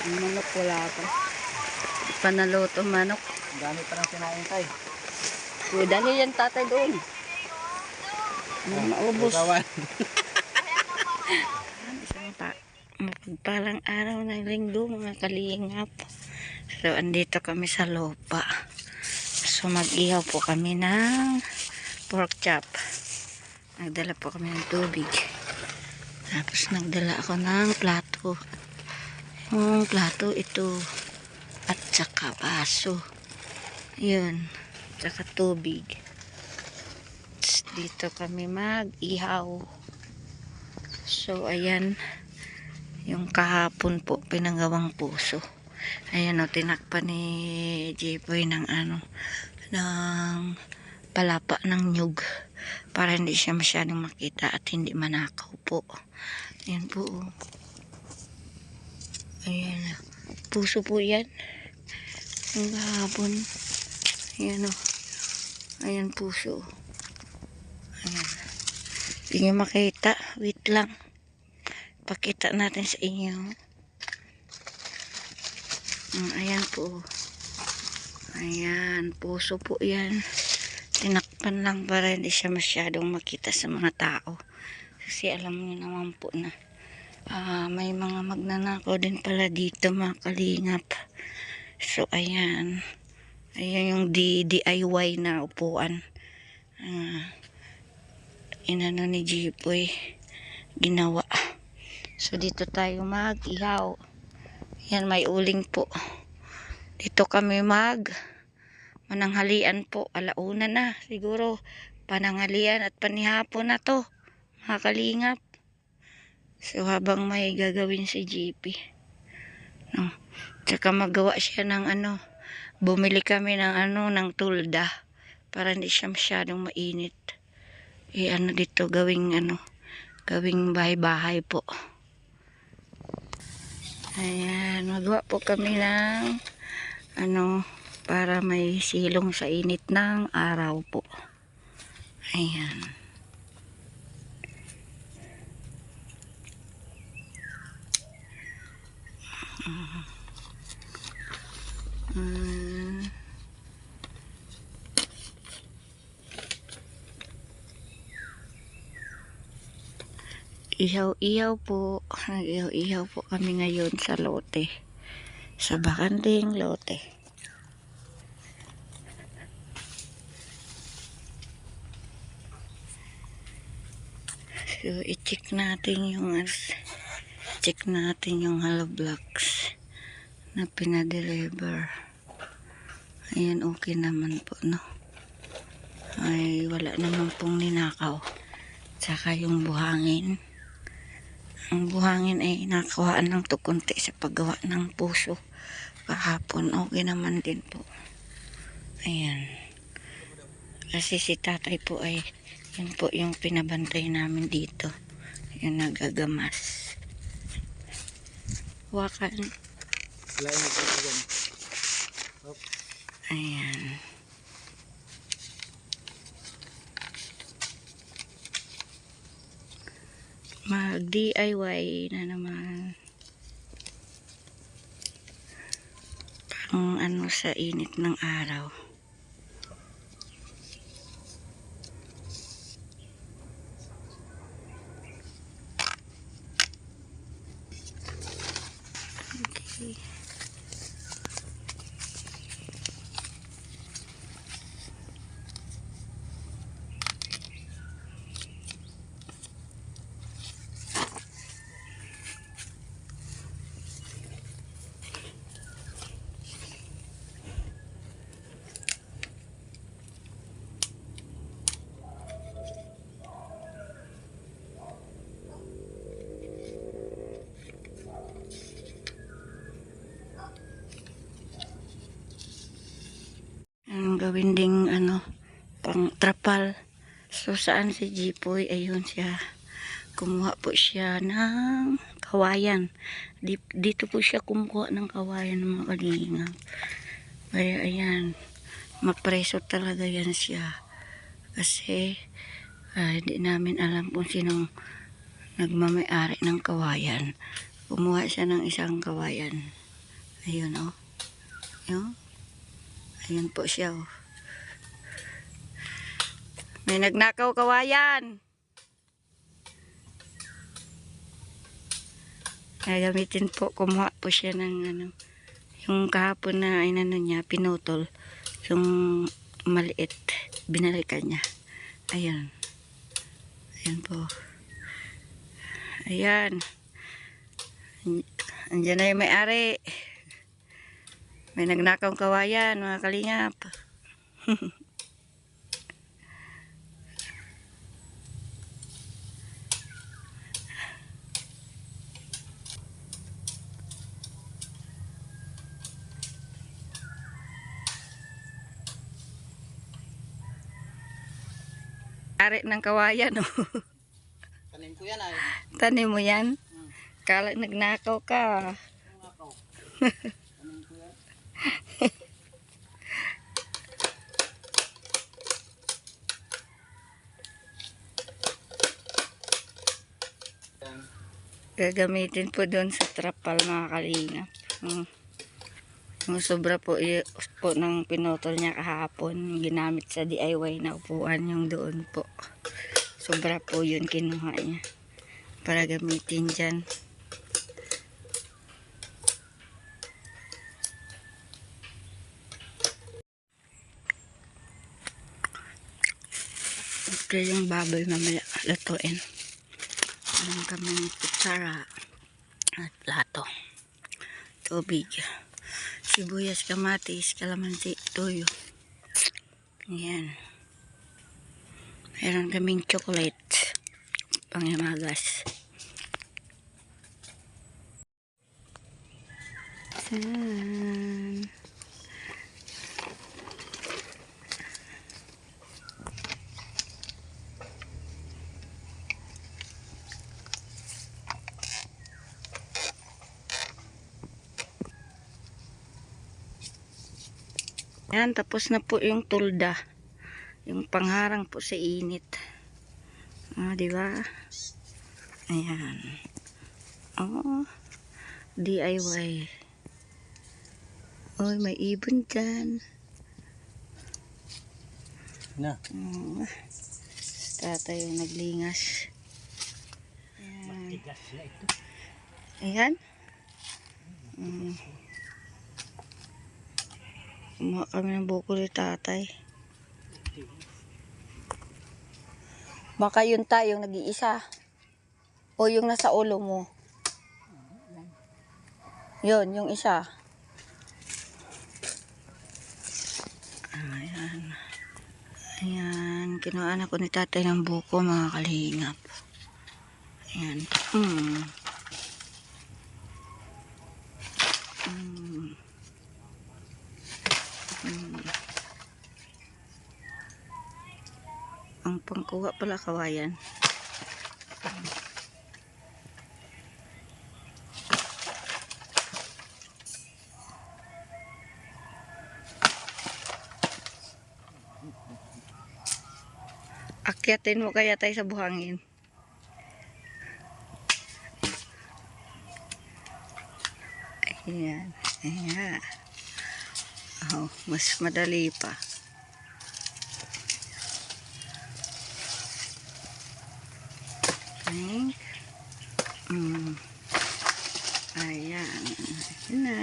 Ang manok wala pa. Panaluto manok. Ang dami pa ng sinain tay. Uy, dali yan tatay doon. Maubos. Isang mapagpalang araw ng linggo mga kalingap. So, andito kami sa lupa. So, mag-ihaw po kami ng pork chop. Nagdala po kami ng tubig. Tapos, nagdala ako ng plato. Yung plato, ito. At saka baso. Yun. Saka tubig. Dito kami mag-ihaw. So, ayan. Yung kahapon po, pinanggawang puso. Ayan o, tinakpan ni J-Boy ng ng palapa ng nyug. Para hindi siya masyadong makita at hindi manakaw po. Ayan po o. Ayan. Puso po yan. Yung kahapon. Ayan o. Ayan puso. Ayan. Hindi nyo makita. Wait lang. Pakita natin sa inyo. Ayan po. Ayan. Puso po yan. Tinakpan lang para hindi siya masyadong makita sa mga tao. Kasi alam nyo naman po na may mga magnanakaw din pala dito mga kalingap. So ayan. Ayan yung DIY na upuan. Inano ni Jipoy ginawa. So dito tayo mag-ihaw. Yan, may uling po. Dito kami mananghalian po. Alauna na siguro. Pananghalian at panihapon na to mga kalingap. So habang may gagawin si JP. No. Tsaka magawa siya ng bumili kami ng ng tulda para hindi siya masyadong mainit. Dito gawing gawing bahay-bahay po. Ayan, magawa po kami ng para may silong sa init ng araw po. Ayan. Ihaw-ihaw po. Nag-ihaw-ihaw po kami ngayon sa lote. Sa bakanding lote. So, i-check natin yung hollow blocks na pinadeliver. Ayan, okay naman po, no? Ay, wala naman pong ninakaw. Tsaka yung buhangin. Ang buhangin ay nakawaan lang to konti sa paggawa ng puso. Kahapon, okay naman din po. Ayan. Kasi si tatay po ay, yun po yung pinabantay namin dito. Yung nagagamas. Wakan. Ayan. Mag-DIY na naman. Pang sa init ng araw. Okay. Ang gawin ding pang trapal. So saan si Jipoy, ayun siya. Kumuha po siya ng kawayan. Dito po siya kumuha ng kawayan ng mga kalingap. Kaya ayan, mapreso talaga yan siya. Kasi hindi namin alam kung sinong nagmamay-ari ng kawayan. Kumuha siya ng isang kawayan. Ayun oh. Ayun. Ayun po siya oh. May nagnakaw kawayan. Gagamitin po, kumuha po siya ng ano, yung kahapon na inano niya, pinutol. Yung maliit, binalikan niya. Ayan. Ayan po. Ayan. Andiyan na yung may-ari. May nagnakaw kawayan, mga kalingap. Ari ng kawayan, oh. Tanim ko yan ay. Tanim mo yan? Kala nagnakaw ka. Nakaw. Tanim ko yan. Yan. Gagamitin po doon sa trapal, mga kalingap. Yung sobra po, po ng pinutol niya kahapon, ginamit sa DIY na upuan yung doon po. Sobra po yun kinuha niya para gamitin dyan. Okay, yung baboy mamaya lutuin. Meron kaming kutsara at plato. Tubig. Sibuyas, kamatis, kalamansi, toyo. Ayan. Meron kaming chocolate. Pangimagas. Ayan. Ayan, tapos na po yung tulda. Yung pangharang po sa init. Ah, di ba? Ayan. Oh, DIY. Oy, may ibon dyan. Na. Tatay yung naglingas. Ayan. Tigas na ito. Ayan. Kumuha kami ng buko ni tatay. Baka yun tayo yung nag-iisa. O yung nasa ulo mo. Yun, yung isa. Ayan. Ayan. Kinuhaan ako ni tatay ng buko, mga kalingap. Ayan. Ang pangkuha pala kawayan. Akyatin mo kaya tayo sa buhangin. Ayan. Ayan. Oh, mas madali pa. Okay. Ayan. Ayan na.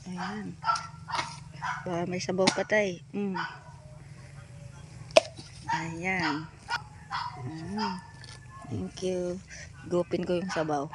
Ayan. May sabaw pa tayo. Ayan. Thank you. Gupin ko yung sabaw.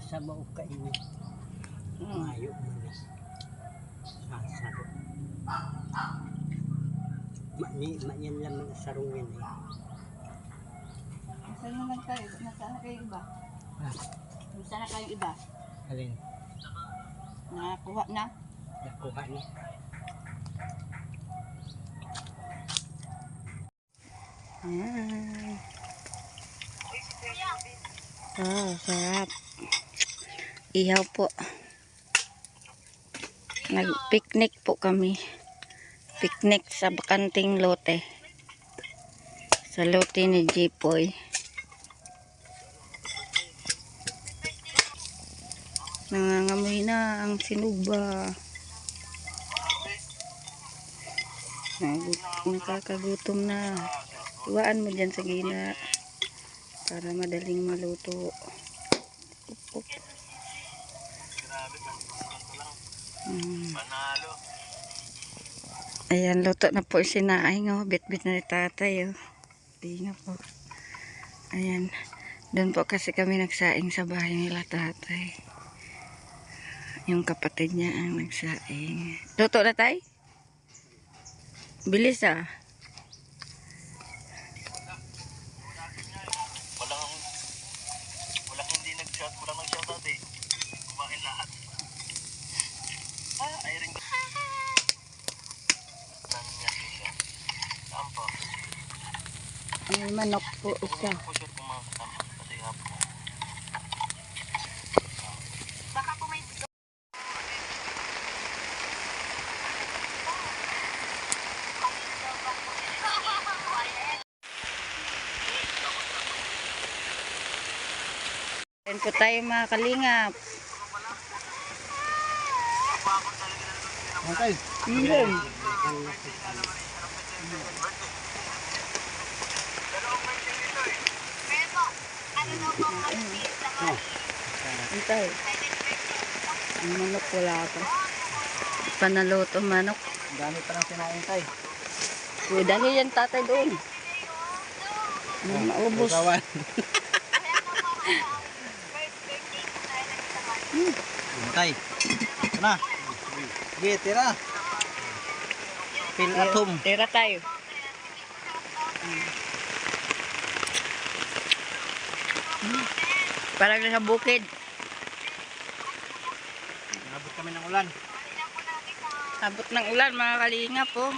Sabaw ka ini. Layo mo na. Sasaro. Manyan lang mga sarong yan eh. Saan naman kayo? Nasaan na kayo iba? Nasaan na kayo iba? Alin? Nakakuha na? Nakuha niya. Ayan. Oh, sarap. Ihaw po. Nag-picnic po kami. Picnic sa bakanting lote. Sa lote ni Jipoy. Nangangamoy na ang sinuba. Nakakagutom na. Tuwaan mo dyan sa gina para madaling maluto. Ayan, luto na po sinaing. Oh. Bit-bit na ni tatay. Oh. Di nga po. Ayan. Doon po kasi kami nagsaing sa bahay nila tatay. Yung kapatid niya ang nagsaing. Luto na tay? Bilis ah. Walang hindi nag-shot. Walang nag-shot ate. Kumain lahat. Ay rin. May manok po isa. Ayan po tayo mga kalingap. Okay. Ingin. Antay. Ang manok wala pa. Panaluto manok. Dami pa ng sinain tay. Uy, dali yan tatay doon. Maubos. Kawan. Tay. Na. Sige, tira. Pilatom. Tira tayo. Parang sa bukid. Nabot kami ng ulan. Abot ng ulan mga kalingap po.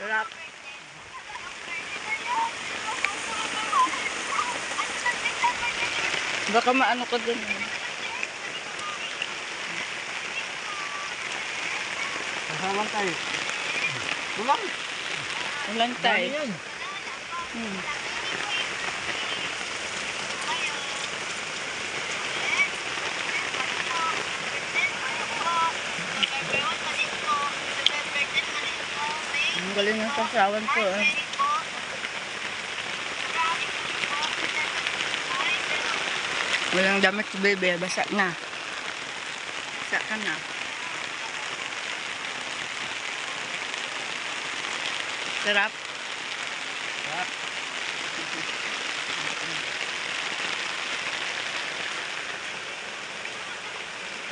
Sarap. Baka maano ko dun. Kasama tayo. Ulang. Ulan tayo. Yan. Ang galing ng sasawan ko. Walang damit si bebe. Basa na. Basa ka na. Sarap. Sarap.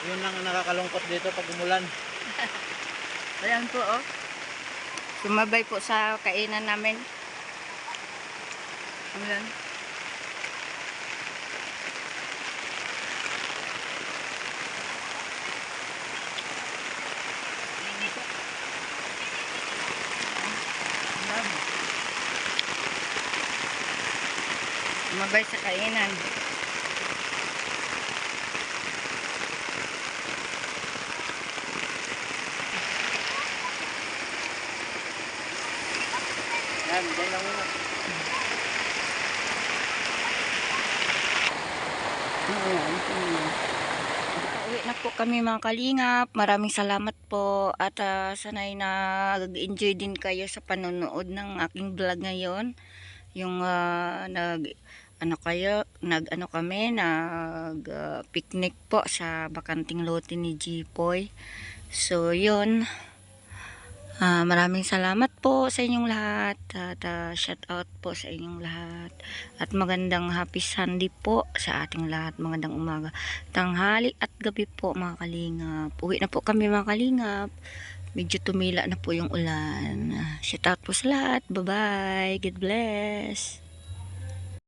Yun lang ang nakakalungkot dito pag umulan. Ayan po oh. Sumabay po sa kainan namin. Ayan. Sumabay sa kainan. Yan, dyan lang muna. Uwi na po kami mga kalingap. Maraming salamat po at sanay nag-enjoy din kayo sa panonood ng aking vlog ngayon. Yung nag picnic po sa bakanting lote ni Jipoy. So yun. Maraming salamat po sa inyong lahat. At shout out po sa inyong lahat. At magandang happy Sunday po sa ating lahat. Magandang umaga, tanghali at gabi po mga kalingap. Uwi na po kami mga kalingap. Medyo tumila na po yung ulan. Shout out po sa lahat. Bye bye. God bless.